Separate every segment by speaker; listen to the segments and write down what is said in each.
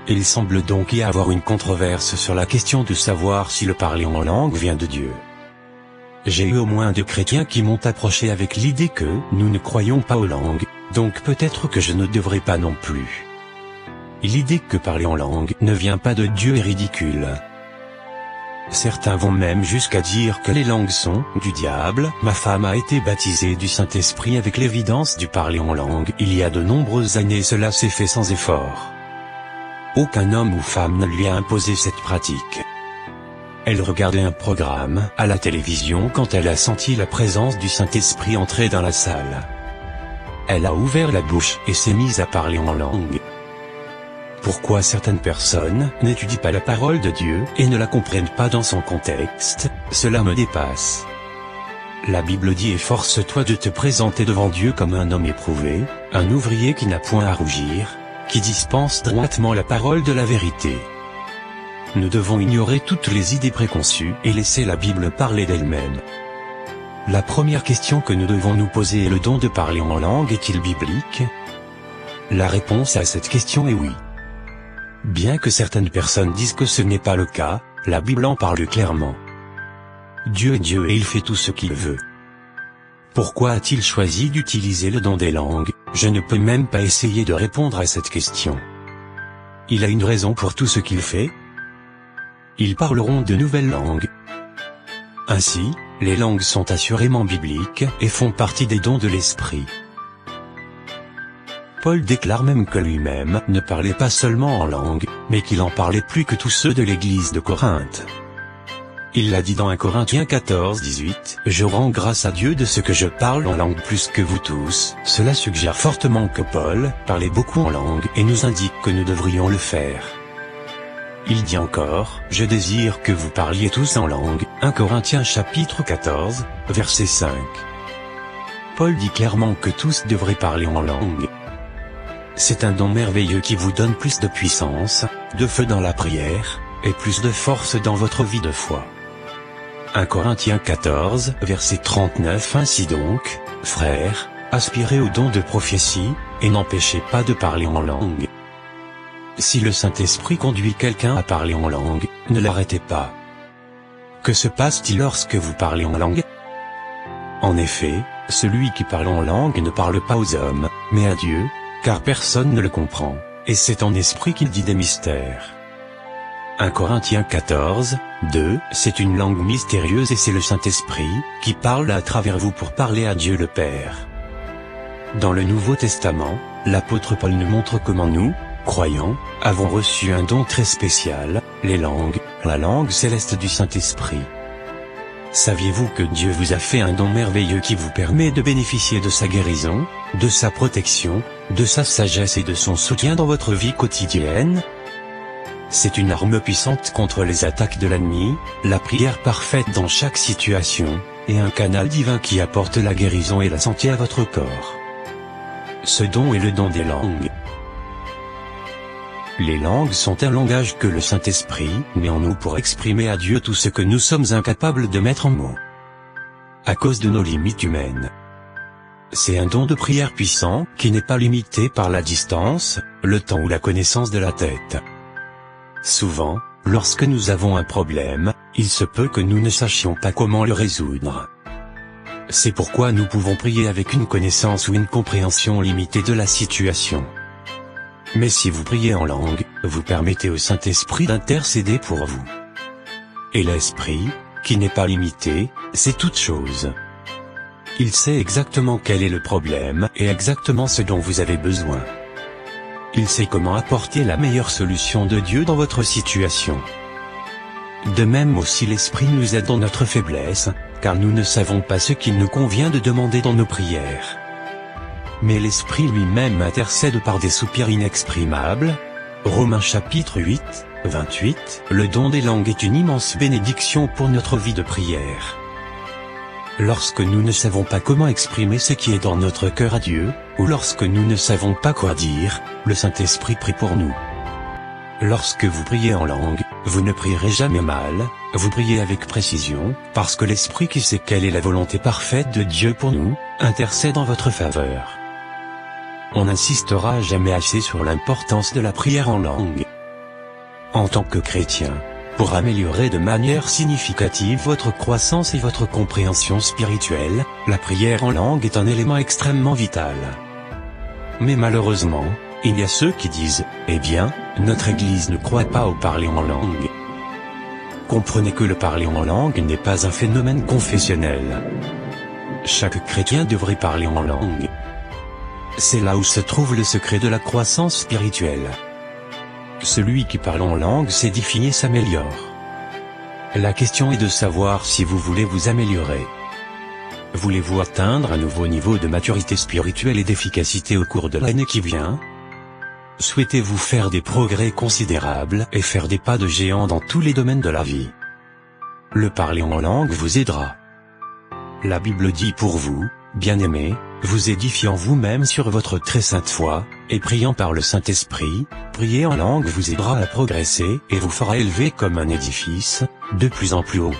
Speaker 1: Il semble donc y avoir une controverse sur la question de savoir si le parler en langue vient de Dieu. J'ai eu au moins 2 chrétiens qui m'ont approché avec l'idée que nous ne croyons pas aux langues, donc peut-être que je ne devrais pas non plus. L'idée que parler en langue ne vient pas de Dieu est ridicule. Certains vont même jusqu'à dire que les langues sont du diable. Ma femme a été baptisée du Saint-Esprit avec l'évidence du parler en langue. Il y a de nombreuses années, cela s'est fait sans effort. Aucun homme ou femme ne lui a imposé cette pratique. Elle regardait un programme à la télévision quand elle a senti la présence du Saint-Esprit entrer dans la salle. Elle a ouvert la bouche et s'est mise à parler en langue. Pourquoi certaines personnes n'étudient pas la parole de Dieu et ne la comprennent pas dans son contexte, cela me dépasse. La Bible dit: efforce-toi de te présenter devant Dieu comme un homme éprouvé, un ouvrier qui n'a point à rougir, qui dispense droitement la parole de la vérité. Nous devons ignorer toutes les idées préconçues et laisser la Bible parler d'elle-même. La première question que nous devons nous poser est: le don de parler en langue est-il biblique? La réponse à cette question est oui. Bien que certaines personnes disent que ce n'est pas le cas, la Bible en parle clairement. Dieu est Dieu et il fait tout ce qu'il veut. Pourquoi a-t-il choisi d'utiliser le don des langues? Je ne peux même pas essayer de répondre à cette question. Il a une raison pour tout ce qu'il fait. Ils parleront de nouvelles langues. Ainsi, les langues sont assurément bibliques et font partie des dons de l'Esprit. Paul déclare même que lui-même ne parlait pas seulement en langue, mais qu'il en parlait plus que tous ceux de l'église de Corinthe. Il l'a dit dans 1 Corinthiens 14, 18, « Je rends grâce à Dieu de ce que je parle en langue plus que vous tous ». Cela suggère fortement que Paul parlait beaucoup en langue et nous indique que nous devrions le faire. Il dit encore, « Je désire que vous parliez tous en langue ». 1 Corinthiens chapitre 14, verset 5. Paul dit clairement que tous devraient parler en langue. C'est un don merveilleux qui vous donne plus de puissance, de feu dans la prière, et plus de force dans votre vie de foi. 1 Corinthiens 14, verset 39. Ainsi donc, frères, aspirez au don de prophétie, et n'empêchez pas de parler en langue. Si le Saint-Esprit conduit quelqu'un à parler en langue, ne l'arrêtez pas. Que se passe-t-il lorsque vous parlez en langue? En effet, celui qui parle en langue ne parle pas aux hommes, mais à Dieu, car personne ne le comprend, et c'est en esprit qu'il dit des mystères. 1 Corinthiens 14, 2, c'est une langue mystérieuse et c'est le Saint-Esprit qui parle à travers vous pour parler à Dieu le Père. Dans le Nouveau Testament, l'apôtre Paul nous montre comment nous, croyants, avons reçu un don très spécial, les langues, la langue céleste du Saint-Esprit. Saviez-vous que Dieu vous a fait un don merveilleux qui vous permet de bénéficier de sa guérison, de sa protection, de sa sagesse et de son soutien dans votre vie quotidienne? C'est une arme puissante contre les attaques de l'ennemi, la prière parfaite dans chaque situation, et un canal divin qui apporte la guérison et la santé à votre corps. Ce don est le don des langues. Les langues sont un langage que le Saint-Esprit met en nous pour exprimer à Dieu tout ce que nous sommes incapables de mettre en mots. À cause de nos limites humaines. C'est un don de prière puissant qui n'est pas limité par la distance, le temps ou la connaissance de la tête. Souvent, lorsque nous avons un problème, il se peut que nous ne sachions pas comment le résoudre. C'est pourquoi nous pouvons prier avec une connaissance ou une compréhension limitée de la situation. Mais si vous priez en langue, vous permettez au Saint-Esprit d'intercéder pour vous. Et l'Esprit, qui n'est pas limité, sait toutes choses. Il sait exactement quel est le problème et exactement ce dont vous avez besoin. Il sait comment apporter la meilleure solution de Dieu dans votre situation. De même aussi l'Esprit nous aide dans notre faiblesse, car nous ne savons pas ce qu'il nous convient de demander dans nos prières. Mais l'Esprit lui-même intercède par des soupirs inexprimables. Romains chapitre 8, 28, le don des langues est une immense bénédiction pour notre vie de prière. Lorsque nous ne savons pas comment exprimer ce qui est dans notre cœur à Dieu, ou lorsque nous ne savons pas quoi dire, le Saint-Esprit prie pour nous. Lorsque vous priez en langue, vous ne prierez jamais mal, vous priez avec précision, parce que l'Esprit qui sait quelle est la volonté parfaite de Dieu pour nous, intercède en votre faveur. On n'insistera jamais assez sur l'importance de la prière en langue. En tant que chrétien, pour améliorer de manière significative votre croissance et votre compréhension spirituelle, la prière en langue est un élément extrêmement vital. Mais malheureusement, il y a ceux qui disent « Eh bien, notre Église ne croit pas au parler en langue ». Comprenez que le parler en langue n'est pas un phénomène confessionnel. Chaque chrétien devrait parler en langue. C'est là où se trouve le secret de la croissance spirituelle. Celui qui parle en langue s'édifie et s'améliore. La question est de savoir si vous voulez vous améliorer. Voulez-vous atteindre un nouveau niveau de maturité spirituelle et d'efficacité au cours de l'année qui vient? Souhaitez-vous faire des progrès considérables et faire des pas de géant dans tous les domaines de la vie? Le parler en langue vous aidera. La Bible dit pour vous, bien-aimés, vous édifiant vous-même sur votre très sainte foi, et priant par le Saint-Esprit, prier en langue vous aidera à progresser et vous fera élever comme un édifice, de plus en plus haut.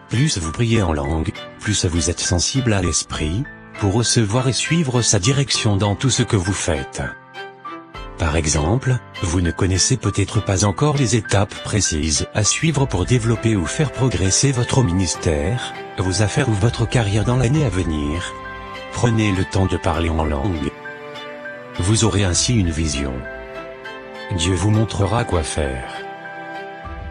Speaker 1: Plus vous priez en langue, plus vous êtes sensible à l'Esprit, pour recevoir et suivre sa direction dans tout ce que vous faites. Par exemple, vous ne connaissez peut-être pas encore les étapes précises à suivre pour développer ou faire progresser votre ministère, vos affaires ou votre carrière dans l'année à venir. Prenez le temps de parler en langue. Vous aurez ainsi une vision. Dieu vous montrera quoi faire.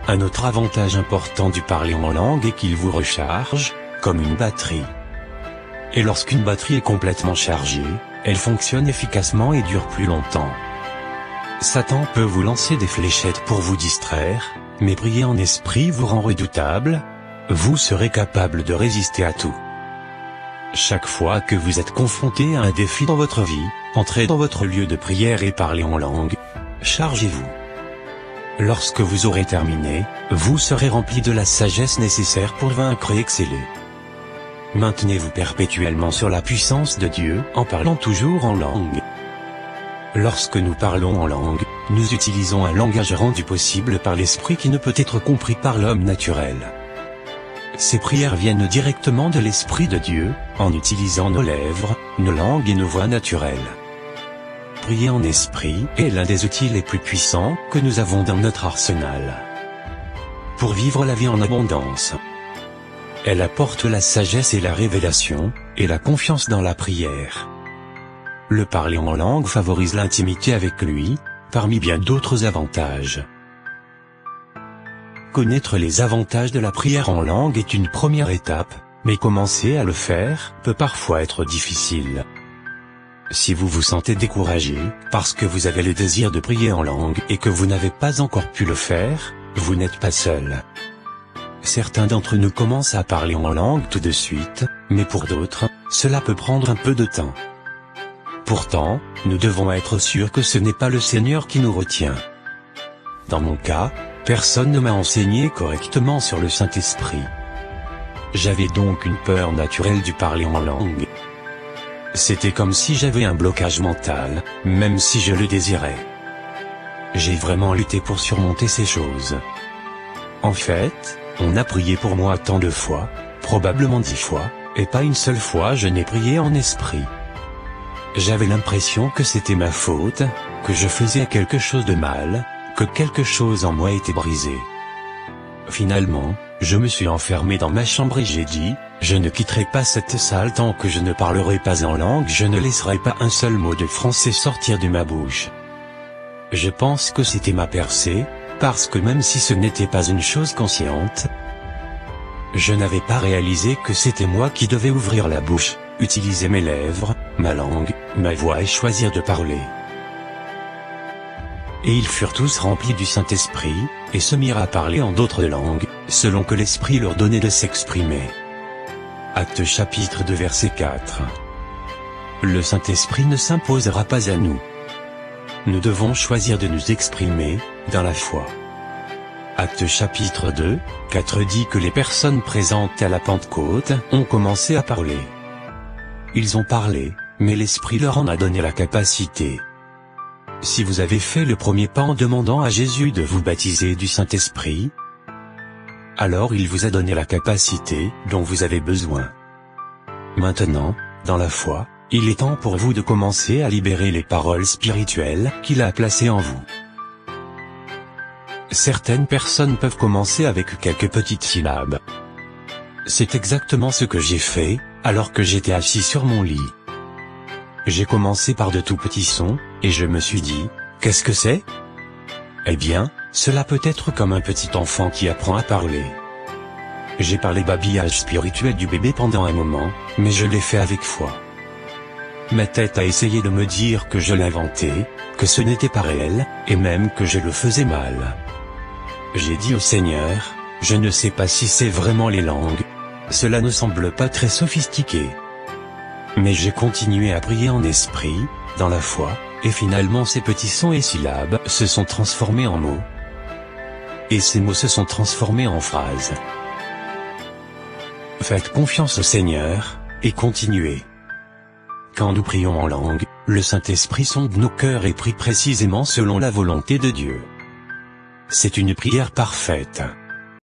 Speaker 1: Un autre avantage important du parler en langue est qu'il vous recharge, comme une batterie. Et lorsqu'une batterie est complètement chargée, elle fonctionne efficacement et dure plus longtemps. Satan peut vous lancer des fléchettes pour vous distraire, mais prier en esprit vous rend redoutable. Vous serez capable de résister à tout. Chaque fois que vous êtes confronté à un défi dans votre vie, entrez dans votre lieu de prière et parlez en langue. Chargez-vous. Lorsque vous aurez terminé, vous serez rempli de la sagesse nécessaire pour vaincre et exceller. Maintenez-vous perpétuellement sur la puissance de Dieu en parlant toujours en langue. Lorsque nous parlons en langue, nous utilisons un langage rendu possible par l'Esprit qui ne peut être compris par l'homme naturel. Ces prières viennent directement de l'Esprit de Dieu, en utilisant nos lèvres, nos langues et nos voix naturelles. Prier en esprit est l'un des outils les plus puissants que nous avons dans notre arsenal. Pour vivre la vie en abondance, elle apporte la sagesse et la révélation, et la confiance dans la prière. Le parler en langue favorise l'intimité avec lui, parmi bien d'autres avantages. Connaître les avantages de la prière en langue est une première étape, mais commencer à le faire peut parfois être difficile. Si vous vous sentez découragé, parce que vous avez le désir de prier en langue et que vous n'avez pas encore pu le faire, vous n'êtes pas seul. Certains d'entre nous commencent à parler en langue tout de suite, mais pour d'autres, cela peut prendre un peu de temps. Pourtant, nous devons être sûrs que ce n'est pas le Seigneur qui nous retient. Dans mon cas, personne ne m'a enseigné correctement sur le Saint-Esprit. J'avais donc une peur naturelle du parler en langue. C'était comme si j'avais un blocage mental, même si je le désirais. J'ai vraiment lutté pour surmonter ces choses. En fait, on a prié pour moi tant de fois, probablement 10 fois, et pas une seule fois je n'ai prié en esprit. J'avais l'impression que c'était ma faute, que je faisais quelque chose de mal, que quelque chose en moi était brisé. Finalement, je me suis enfermé dans ma chambre et j'ai dit, je ne quitterai pas cette salle tant que je ne parlerai pas en langue, je ne laisserai pas un seul mot de français sortir de ma bouche. Je pense que c'était ma percée, parce que même si ce n'était pas une chose consciente, je n'avais pas réalisé que c'était moi qui devais ouvrir la bouche, utiliser mes lèvres, ma langue, ma voix et choisir de parler. Et ils furent tous remplis du Saint-Esprit, et se mirent à parler en d'autres langues, selon que l'Esprit leur donnait de s'exprimer. Actes chapitre 2 verset 4. Le Saint-Esprit ne s'imposera pas à nous. Nous devons choisir de nous exprimer, dans la foi. Actes chapitre 2, 4 dit que les personnes présentes à la Pentecôte ont commencé à parler. Ils ont parlé, mais l'Esprit leur en a donné la capacité. Si vous avez fait le premier pas en demandant à Jésus de vous baptiser du Saint-Esprit, alors il vous a donné la capacité dont vous avez besoin. Maintenant, dans la foi, il est temps pour vous de commencer à libérer les paroles spirituelles qu'il a placées en vous. Certaines personnes peuvent commencer avec quelques petites syllabes. C'est exactement ce que j'ai fait, alors que j'étais assis sur mon lit. J'ai commencé par de tout petits sons, et je me suis dit, qu'est-ce que c'est? Eh bien, cela peut être comme un petit enfant qui apprend à parler. J'ai parlé babillage spirituel du bébé pendant un moment, mais je l'ai fait avec foi. Ma tête a essayé de me dire que je l'inventais, que ce n'était pas réel, et même que je le faisais mal. J'ai dit au Seigneur, je ne sais pas si c'est vraiment les langues. Cela ne semble pas très sophistiqué. Mais j'ai continué à prier en esprit, dans la foi, et finalement ces petits sons et syllabes se sont transformés en mots. Et ces mots se sont transformés en phrases. Faites confiance au Seigneur, et continuez. Quand nous prions en langue, le Saint-Esprit sonde nos cœurs et prie précisément selon la volonté de Dieu. C'est une prière parfaite.